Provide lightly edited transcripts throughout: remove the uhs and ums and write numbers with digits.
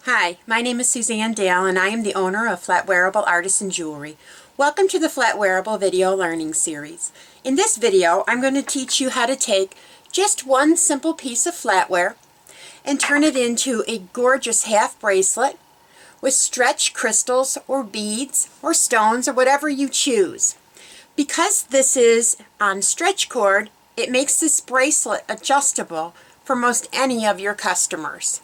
Hi, my name is Suzanne Dale and I am the owner of Flatwearable Artisan Jewelry. Welcome to the Flatwearable Video Learning Series. In this video, I'm going to teach you how to take just one simple piece of flatware and turn it into a gorgeous half bracelet with stretch crystals or beads or stones or whatever you choose. Because this is on stretch cord, it makes this bracelet adjustable for most any of your customers.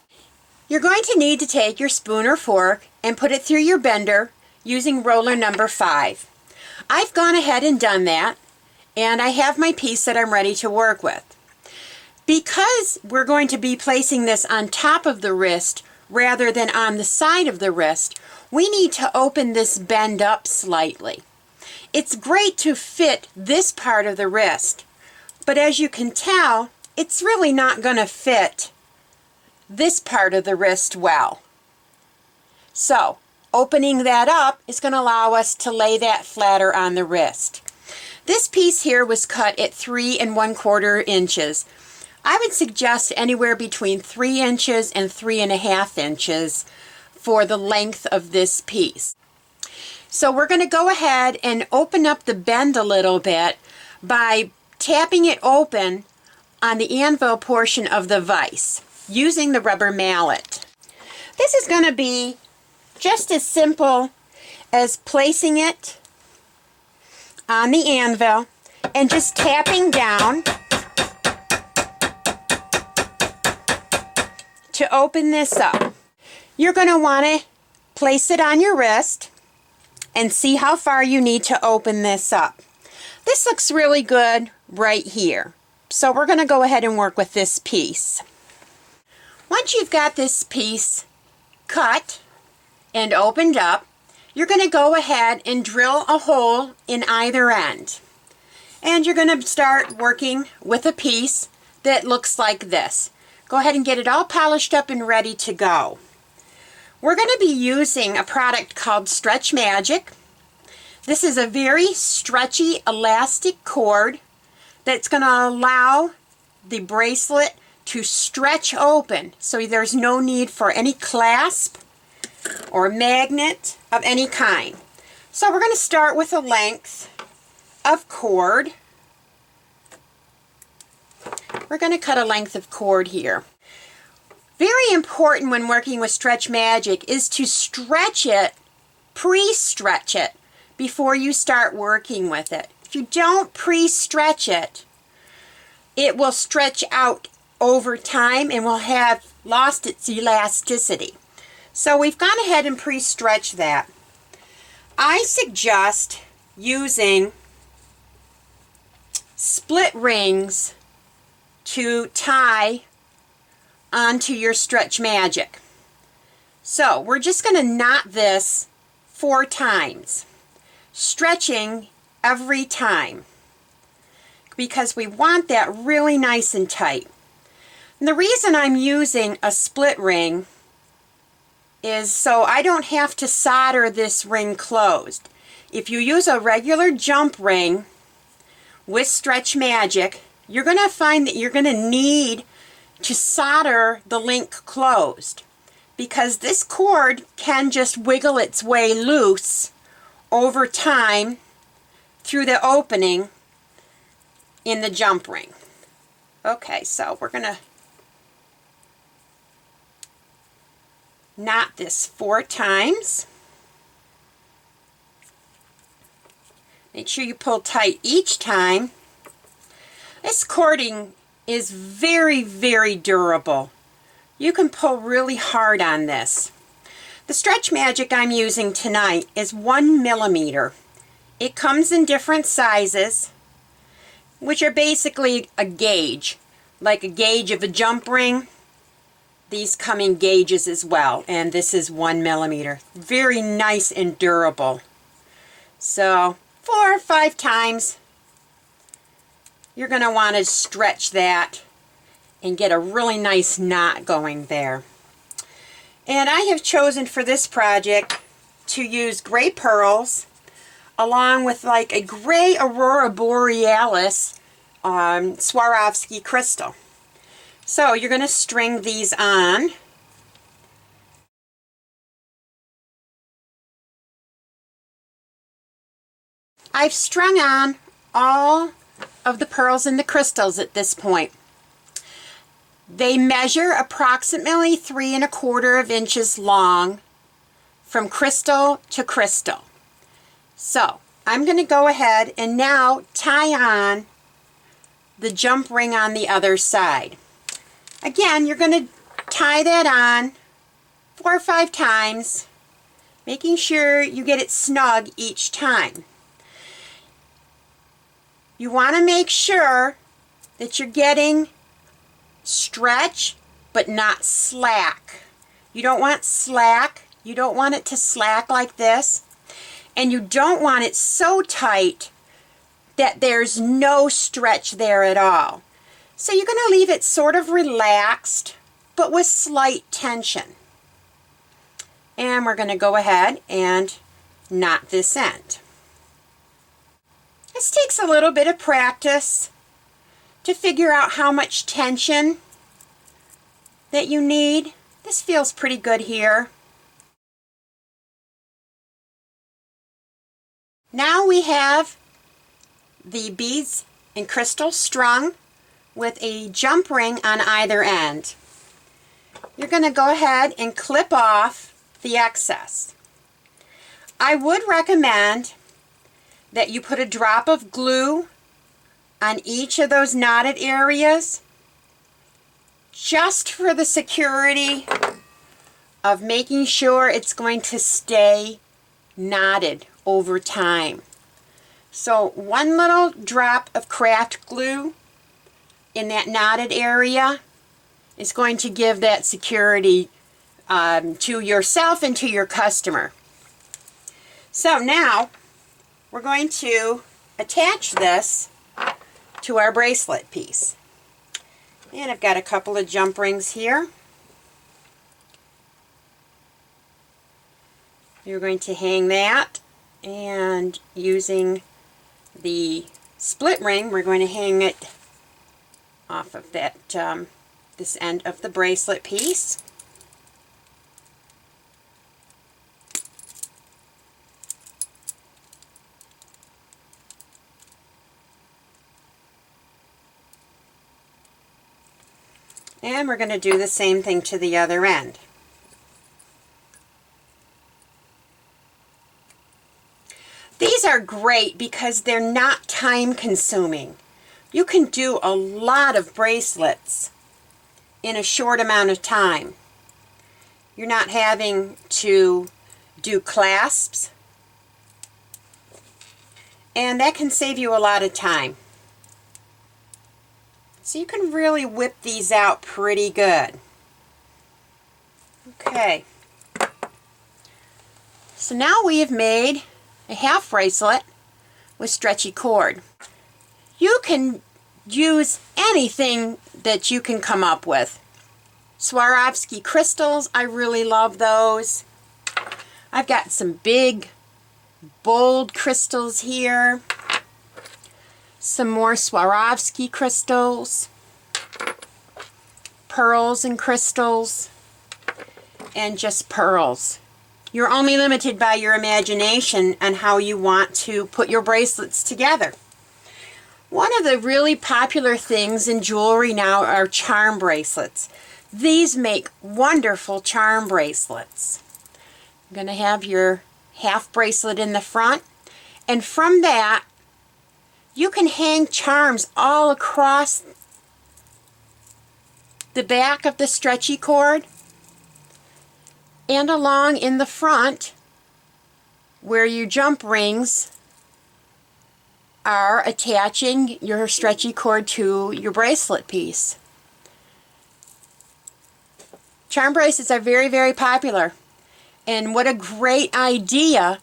You're going to need to take your spoon or fork and put it through your bender using roller number 5. I've gone ahead and done that, and I have my piece that I'm ready to work with. Because we're going to be placing this on top of the wrist rather than on the side of the wrist, we need to open this bend up slightly. It's great to fit this part of the wrist, but as you can tell, it's really not going to fit this part of the wrist well. So, opening that up is going to allow us to lay that flatter on the wrist. This piece here was cut at 3 1/4 inches. I would suggest anywhere between 3 inches and 3.5 inches for the length of this piece. So we're going to go ahead and open up the bend a little bit by tapping it open on the anvil portion of the vise using the rubber mallet. This is going to be just as simple as placing it on the anvil and just tapping down to open this up. You're going to want to place it on your wrist and see how far you need to open this up. This looks really good right here. So we're going to go ahead and work with this piece. Once you've got this piece cut and opened up, you're going to go ahead and drill a hole in either end. And you're going to start working with a piece that looks like this. Go ahead and get it all polished up and ready to go. We're going to be using a product called Stretch Magic. This is a very stretchy elastic cord that's going to allow the bracelet to stretch open, so there's no need for any clasp or magnet of any kind. So we're going to start with a length of cord. We're going to cut a length of cord here. Very important when working with Stretch Magic is to stretch it, pre-stretch it, before you start working with it. If you don't pre-stretch it, it will stretch out over time and will have lost its elasticity. So we've gone ahead and pre-stretched that. I suggest using split rings to tie onto your Stretch Magic. So we're just going to knot this 4 times, stretching every time, because we want that really nice and tight. And the reason I'm using a split ring is so I don't have to solder this ring closed. If you use a regular jump ring with Stretch Magic, you're going to find that you're going to need to solder the link closed, because this cord can just wiggle its way loose over time through the opening in the jump ring. Okay, so we're going to knot this 4 times. Make sure you pull tight each time. This cording is very, very durable. You can pull really hard on this. The Stretch Magic I'm using tonight is 1 millimeter. It comes in different sizes, which are basically a gauge, like a gauge of a jump ring. These come in gauges as well, and this is 1 millimeter. Very nice and durable. So 4 or 5 times, you're going to want to stretch that and get a really nice knot going there. And I have chosen for this project to use gray pearls along with like a gray Aurora Borealis Swarovski crystal. So you're going to string these on I've strung on all of the pearls and the crystals at this point. They measure approximately 3¼ inches long from crystal to crystal. So I'm going to go ahead and now tie on the jump ring on the other side. Again, you're going to tie that on 4 or 5 times, making sure you get it snug each time. You want to make sure that you're getting stretch but not slack. You don't want slack. You don't want it to slack like this. And you don't want it so tight that there's no stretch there at all. So you're going to leave it sort of relaxed but with slight tension. And we're going to go ahead and knot this end. This takes a little bit of practice to figure out how much tension that you need. This feels pretty good here. Now we have the beads and crystals strung with a jump ring on either end. You're going to go ahead and clip off the excess. I would recommend that you put a drop of glue on each of those knotted areas just for the security of making sure it's going to stay knotted over time. So 1 little drop of craft glue in that knotted area is going to give that security to yourself and to your customer. So now we're going to attach this to our bracelet piece. And I've got a couple of jump rings here. You're going to hang that, and using the split ring, we're going to hang it off of that this end of the bracelet piece. And we're going to do the same thing to the other end. These are great because they're not time consuming. You can do a lot of bracelets in a short amount of time. You're not having to do clasps, and that can save you a lot of time. So you can really whip these out pretty good. Okay. So now we have made a half bracelet with stretchy cord. You can use anything that you can come up with. Swarovski crystals, I really love those. I've got some big, bold crystals here. Some more Swarovski crystals, pearls and crystals, and just pearls. You're only limited by your imagination on how you want to put your bracelets together. One of the really popular things in jewelry now are charm bracelets. These make wonderful charm bracelets. You're going to have your half bracelet in the front, and from that you can hang charms all across the back of the stretchy cord and along in the front where your jump rings are attaching your stretchy cord to your bracelet piece. Charm bracelets are very, very popular, and what a great idea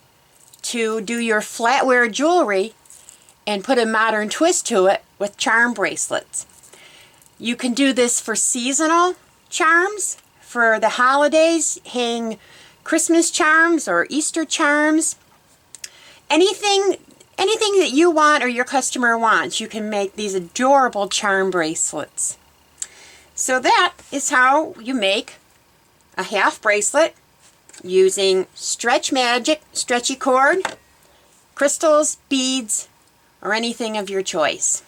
to do your flatware jewelry and put a modern twist to it with charm bracelets. You can do this for seasonal charms. For the holidays, hang Christmas charms or Easter charms. Anything that you want or your customer wants, you can make these adorable charm bracelets. So that is how you make a half bracelet using Stretch Magic stretchy cord crystals, beads, or anything of your choice.